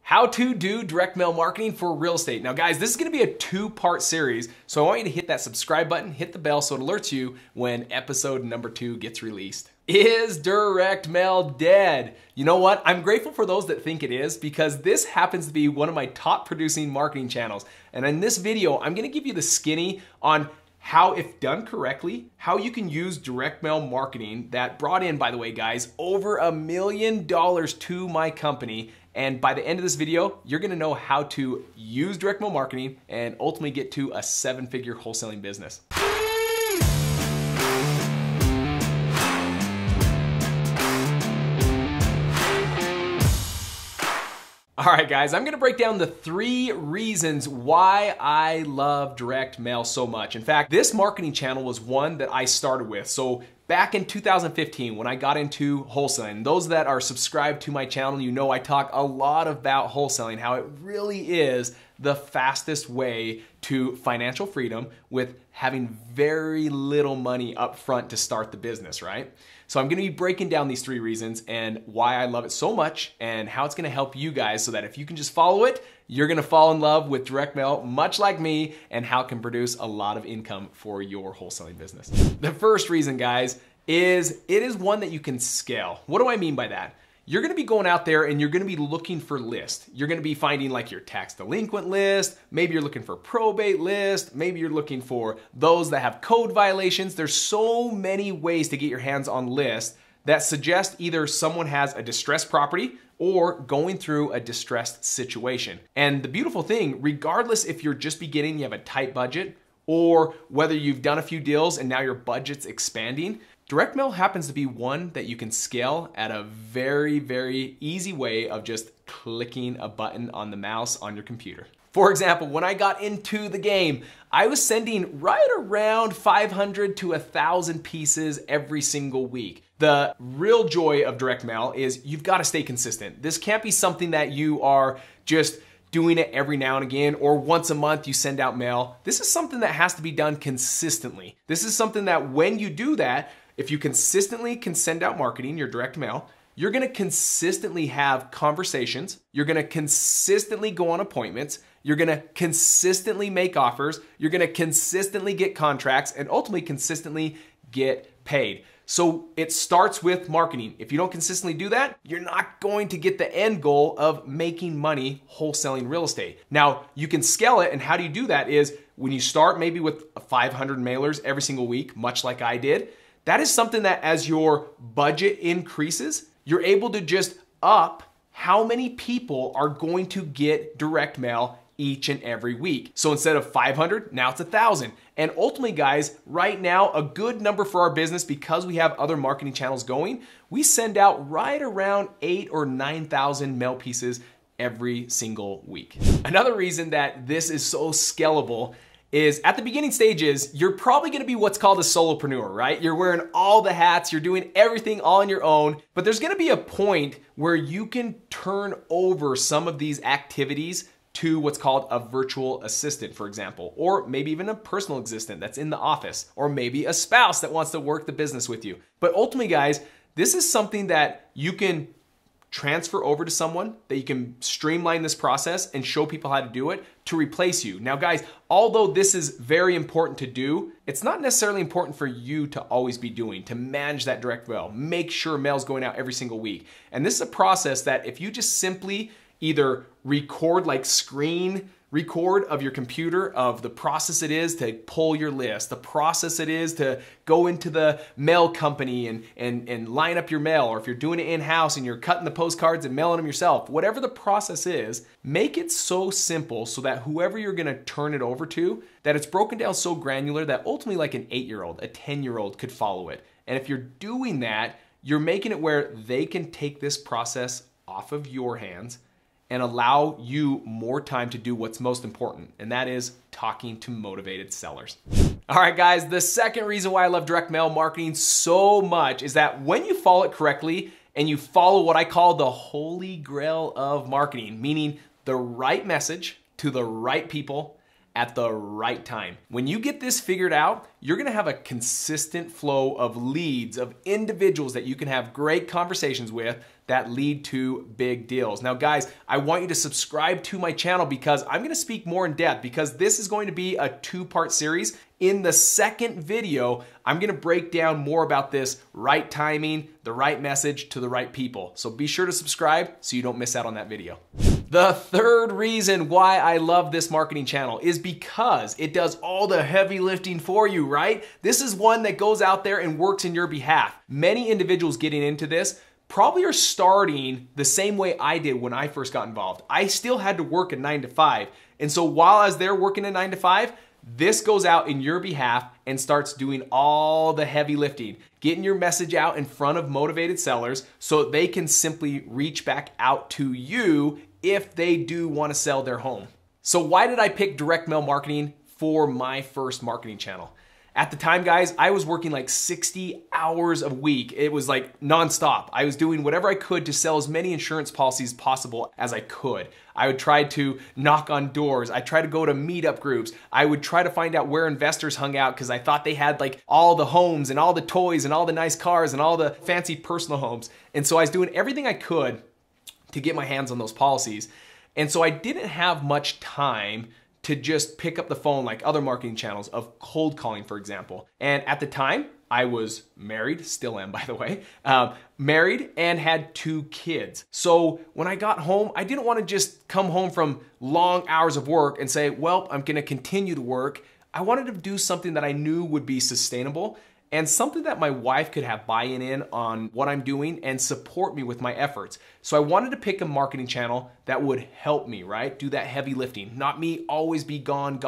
How to do direct mail marketing for real estate. Now guys, this is gonna be a two-part series, so I want you to hit that subscribe button, hit the bell so it alerts you when episode number 2 gets released. Is direct mail dead? You know what? I'm grateful for those that think it is because this happens to be one of my top producing marketing channels. And in this video, I'm gonna give you the skinny on how, if done correctly, how you can use direct mail marketing that brought in, by the way, guys, over $1 million to my company. And by the end of this video, you're gonna know how to use direct mail marketing and ultimately get to a 7-figure wholesaling business. All right, guys, I'm gonna break down the 3 reasons why I love direct mail so much. In fact, this marketing channel was one that I started with. So back in 2015, when I got into wholesaling, those that are subscribed to my channel, you know I talk a lot about wholesaling, how it really is the fastest way to financial freedom with having very little money up front to start the business, right? So I'm gonna be breaking down these 3 reasons and why I love it so much and how it's gonna help you guys so that if you can just follow it, you're gonna fall in love with direct mail, much like me, and how it can produce a lot of income for your wholesaling business. The first reason, guys, is it is one that you can scale. What do I mean by that? You're gonna be going out there and you're gonna be looking for lists. You're gonna be finding like your tax delinquent list, maybe you're looking for probate list, maybe you're looking for those that have code violations. There's so many ways to get your hands on lists that suggest either someone has a distressed property or going through a distressed situation. And the beautiful thing, regardless if you're just beginning, you have a tight budget, or whether you've done a few deals and now your budget's expanding, direct mail happens to be one that you can scale at a very, very easy way of just clicking a button on the mouse on your computer. For example, when I got into the game, I was sending right around 500 to 1,000 pieces every single week. The real joy of direct mail is you've got to stay consistent. This can't be something that you are just doing it every now and again, or once a month you send out mail. This is something that has to be done consistently. This is something that when you do that, if you consistently can send out marketing, your direct mail, you're gonna consistently have conversations, you're gonna consistently go on appointments, you're gonna consistently make offers, you're gonna consistently get contracts, and ultimately consistently get paid. So it starts with marketing. If you don't consistently do that, you're not going to get the end goal of making money wholesaling real estate. Now, you can scale it, and how do you do that is when you start maybe with 500 mailers every single week, much like I did, that is something that as your budget increases, you're able to just up how many people are going to get direct mail each and every week. So instead of 500, now it's 1,000. And ultimately, guys, right now, a good number for our business, because we have other marketing channels going, we send out right around 8,000 or 9,000 mail pieces every single week. Another reason that this is so scalable is at the beginning stages, you're probably gonna be what's called a solopreneur, right? You're wearing all the hats, you're doing everything all on your own, but there's gonna be a point where you can turn over some of these activities to what's called a virtual assistant, for example, or maybe even a personal assistant that's in the office, or maybe a spouse that wants to work the business with you. But ultimately, guys, this is something that you can transfer over to someone, that you can streamline this process and show people how to do it to replace you. Now guys, although this is very important to do, it's not necessarily important for you to always be doing, to manage that direct mail, make sure mail's going out every single week. And this is a process that if you just simply either record, like screen record of your computer of the process it is to pull your list, the process it is to go into the mail company and line up your mail, or if you're doing it in-house and you're cutting the postcards and mailing them yourself, whatever the process is, make it so simple so that whoever you're gonna turn it over to, that it's broken down so granular that ultimately like an 8-year-old, a 10-year-old could follow it. And if you're doing that, you're making it where they can take this process off of your hands and allow you more time to do what's most important, and that is talking to motivated sellers. All right, guys, the second reason why I love direct mail marketing so much is that when you follow it correctly and you follow what I call the holy grail of marketing, meaning the right message to the right people at the right time. When you get this figured out, you're gonna have a consistent flow of leads, of individuals that you can have great conversations with that lead to big deals. Now guys, I want you to subscribe to my channel because I'm gonna speak more in depth because this is going to be a two-part series. In the second video, I'm gonna break down more about this right timing, the right message to the right people. So be sure to subscribe so you don't miss out on that video. The third reason why I love this marketing channel is because it does all the heavy lifting for you, right? This is one that goes out there and works in your behalf. Many individuals getting into this probably are starting the same way I did when I first got involved. I still had to work a 9 to 5. And so while I was there working a 9 to 5, this goes out in your behalf and starts doing all the heavy lifting, getting your message out in front of motivated sellers so they can simply reach back out to you if they do want to sell their home. So why did I pick direct mail marketing for my first marketing channel? At the time, guys, I was working like 60 hours a week. It was like nonstop. I was doing whatever I could to sell as many insurance policies possible as I could. I would try to knock on doors. I tried to go to meetup groups. I would try to find out where investors hung out because I thought they had like all the homes and all the toys and all the nice cars and all the fancy personal homes. And so I was doing everything I could to get my hands on those policies. And so I didn't have much time to just pick up the phone like other marketing channels of cold calling, for example. And at the time, I was married, still am by the way, married and had 2 kids. So when I got home, I didn't want to just come home from long hours of work and say, well, I'm gonna continue to work. I wanted to do something that I knew would be sustainable and something that my wife could have buy-in in on what I'm doing and support me with my efforts. So I wanted to pick a marketing channel that would help me, right? Do that heavy lifting, not me always be gone,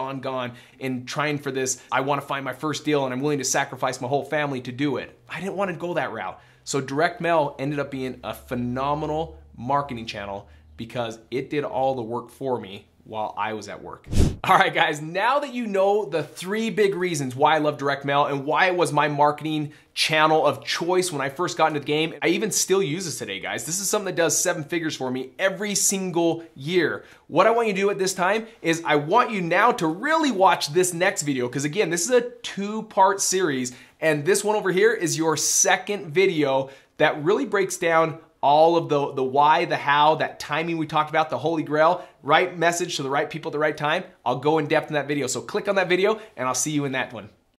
and trying for this, I wanna find my first deal and I'm willing to sacrifice my whole family to do it. I didn't wanna go that route. So direct mail ended up being a phenomenal marketing channel because it did all the work for me while I was at work. All right, guys, now that you know the 3 big reasons why I love direct mail and why it was my marketing channel of choice when I first got into the game, I even still use this today, guys. This is something that does 7 figures for me every single year. What I want you to do at this time is I want you now to really watch this next video because again, this is a 2-part series and this one over here is your second video that really breaks down all of the why, the how, that timing we talked about, the holy grail, right message to the right people at the right time. I'll go in depth in that video. So click on that video and I'll see you in that one.